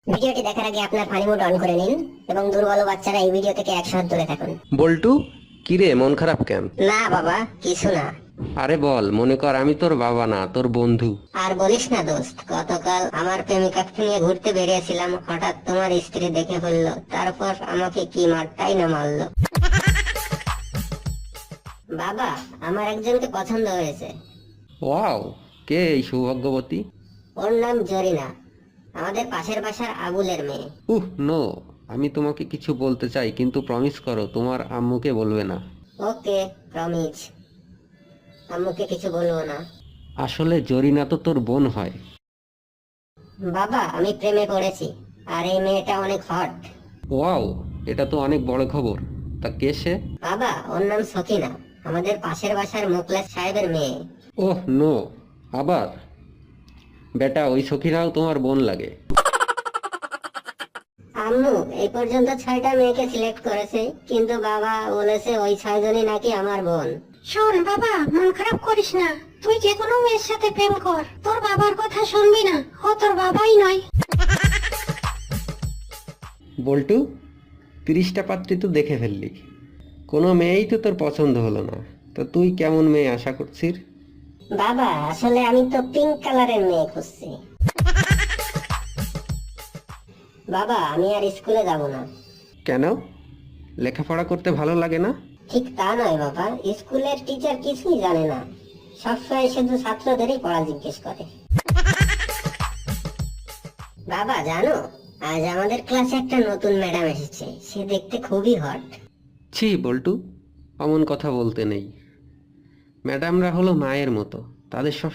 ভিডিওটি দেখার আগে আপনার ফানি মোড অন করে নিন এবং দুর্বল বাচ্চারা এই ভিডিও থেকে 100 হাত দূরে থাকুন। বল্টু, কিরে মন খারাপ কেন? না বাবা, কিছু না। আরে বল, মনে কর আমি তোর বাবা না, তোর বন্ধু। আর বলিস না দোস্ত, গতকাল আমার প্রেমিকাকে নিয়ে ঘুরতে বেরিয়েছিলাম, হঠাৎ তোমার স্ত্রী দেখে ফেললো, তারপর আমাকে কি মারটাই না মারলো। বাবা, আমার একজনকে পছন্দ হয়েছে। ওয়াও, কে এই সৌভাগ্যবতী? ওর নাম জরিনা, আমাদের পাশের বাসার আবুলের মেয়ে। নো, আমি তোমাকে কিছু বলতে চাই, কিন্তু প্রমিস করো তোমার আম্মুকে বলবে না। ওকে, প্রমিস। আম্মুকে কিছু বলবো না। আসলে জরিনা তো তোর বোন হয়। বাবা, আমি প্রেমে পড়েছি, আর এই মেয়েটা অনেক হট। ওয়াও, এটা তো অনেক বড় খবর। তা কে সে? বাবা, ওর নাম সকিনা, আমাদের পাশের বাসার মোকলেস সাহেবের মেয়ে। নো, আবার? বেটা, ওই সখীরাও তোমার বোন লাগে। আম্মু এই পর্যন্ত 6টা মেয়েকে সিলেক্ট করেছে, কিন্তু বাবা বলেছে ওই 6জনই নাকি আমার বোন। শোন বাবা, মন খারাপ করিস না। তুই যে কোনো মেয়ের সাথে প্রেম কর, তোর বাবার কথা শুনবি না। ও তোর বাবাই নয়। বল্টু, 30টা পাত্রী তো দেখে ফেললি, কোনো মেয়েই তো তোর পছন্দ হলো না। তা তুই কেমন মেয়ে আশা করছিস? বাবা, আসলে আমি তো পিঙ্ক কালারের মেয়ে খুঁজছি। বাবা, আমি আর স্কুলে যাব না। কেন? লেখাপড়া করতে ভালো লাগে না? ঠিক তা নয় বাবা, স্কুলের টিচার কিছুই জানে না, সবসময় শুধু ছাত্রদেরই পড়া জিজ্ঞেস করে। বাবা জানো, আজ আমাদের ক্লাসে একটা নতুন ম্যাডাম এসেছে, সে দেখতে খুবই হট। ছি বল্টু, অমন কথা বলতে নেই। ম্যাডামরা হলো মায়ের মতো, তাদের সব